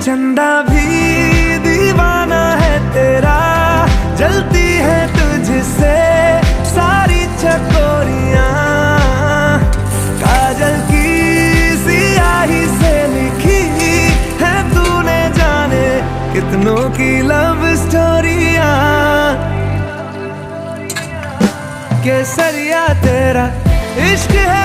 चंदा भी दीवाना है तेरा, जलती है तुझसे सारी चकोरियां। काजल की सियाही से लिखी है तूने जाने कितनों की लव स्टोरियां। केसरिया तेरा इश्क है